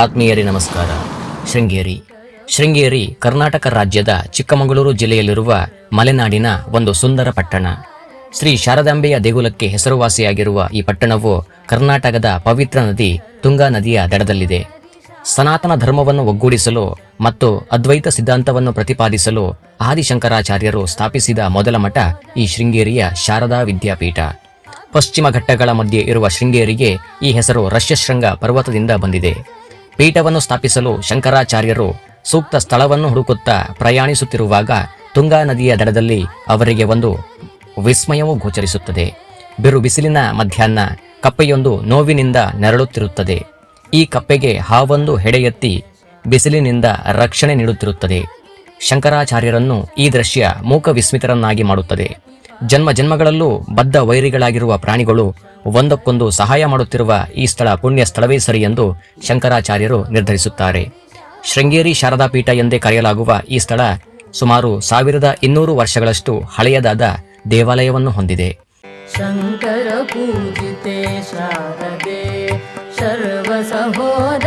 ಆತ್ಮೀಯರೇ ನಮಸ್ಕಾರ. ಶೃಂಗೇರಿ ಕರ್ನಾಟಕ ರಾಜ್ಯದ ಚಿಕ್ಕಮಗಳೂರು ಜಿಲ್ಲೆಯಲ್ಲಿರುವ ಮಲೆನಾಡಿನ ಒಂದು ಸುಂದರ ಪಟ್ಟಣ. ಶ್ರೀ ಶಾರದಾಂಬೆಯ ದೇಗುಲಕ್ಕೆ ಹೆಸರುವಾಸಿಯಾಗಿರುವ ಈ ಪಟ್ಟಣವು ಕರ್ನಾಟಕದ ಪವಿತ್ರ ನದಿ ತುಂಗಾ ನದಿಯ ದಡದಲ್ಲಿದೆ. ಸನಾತನ ಧರ್ಮವನ್ನು ಒಗ್ಗೂಡಿಸಲು ಮತ್ತು ಅದ್ವೈತ ಸಿದ್ಧಾಂತವನ್ನು ಪ್ರತಿಪಾದಿಸಲು ಆದಿಶಂಕರಾಚಾರ್ಯರು ಸ್ಥಾಪಿಸಿದ ಮೊದಲ ಮಠ ಈ ಶೃಂಗೇರಿಯ ಶಾರದಾ ವಿದ್ಯಾಪೀಠ. ಪಶ್ಚಿಮ ಘಟ್ಟಗಳ ಮಧ್ಯೆ ಇರುವ ಶೃಂಗೇರಿಗೆ ಈ ಹೆಸರು ಋಷ್ಯಶೃಂಗ ಪರ್ವತದಿಂದ ಬಂದಿದೆ. ಪೀಠವನ್ನು ಸ್ಥಾಪಿಸಲು ಶಂಕರಾಚಾರ್ಯರು ಸೂಕ್ತ ಸ್ಥಳವನ್ನು ಹುಡುಕುತ್ತಾ ಪ್ರಯಾಣಿಸುತ್ತಿರುವಾಗ ತುಂಗಾ ನದಿಯ ದಡದಲ್ಲಿ ಅವರಿಗೆ ಒಂದು ವಿಸ್ಮಯವು ಗೋಚರಿಸುತ್ತದೆ. ಬಿರು ಬಿಸಿಲಿನ ಮಧ್ಯಾಹ್ನ ಕಪ್ಪೆಯೊಂದು ನೋವಿನಿಂದ ನೆರಳುತ್ತಿರುತ್ತದೆ. ಈ ಕಪ್ಪೆಗೆ ಹಾವೊಂದು ಹೆಡೆಯೆತ್ತಿ ಬಿಸಿಲಿನಿಂದ ರಕ್ಷಣೆ ನೀಡುತ್ತಿರುತ್ತದೆ. ಶಂಕರಾಚಾರ್ಯರನ್ನು ಈ ದೃಶ್ಯ ಮೂಕ ವಿಸ್ಮಿತರನ್ನಾಗಿ ಮಾಡುತ್ತದೆ. ಜನ್ಮಗಳಲ್ಲೂ ಬದ್ಧ ವೈರಿಗಳಾಗಿರುವ ಪ್ರಾಣಿಗಳು ಒಂದಕ್ಕೊಂದು ಸಹಾಯ ಮಾಡುತ್ತಿರುವ ಈ ಸ್ಥಳ ಪುಣ್ಯ ಸ್ಥಳವೇ ಸರಿ ಎಂದು ಶಂಕರಾಚಾರ್ಯರು ನಿರ್ಧರಿಸುತ್ತಾರೆ. ಶೃಂಗೇರಿ ಶಾರದಾ ಪೀಠ ಎಂದೇ ಕರೆಯಲಾಗುವ ಈ ಸ್ಥಳ ಸುಮಾರು 1200 ವರ್ಷಗಳಷ್ಟು ಹಳೆಯದಾದ ದೇವಾಲಯವನ್ನು ಹೊಂದಿದೆ. ಶಂಕರ ಪೂಜಿತೆ ಶಾರದೆ ಸರ್ವ ಸಹೋದರ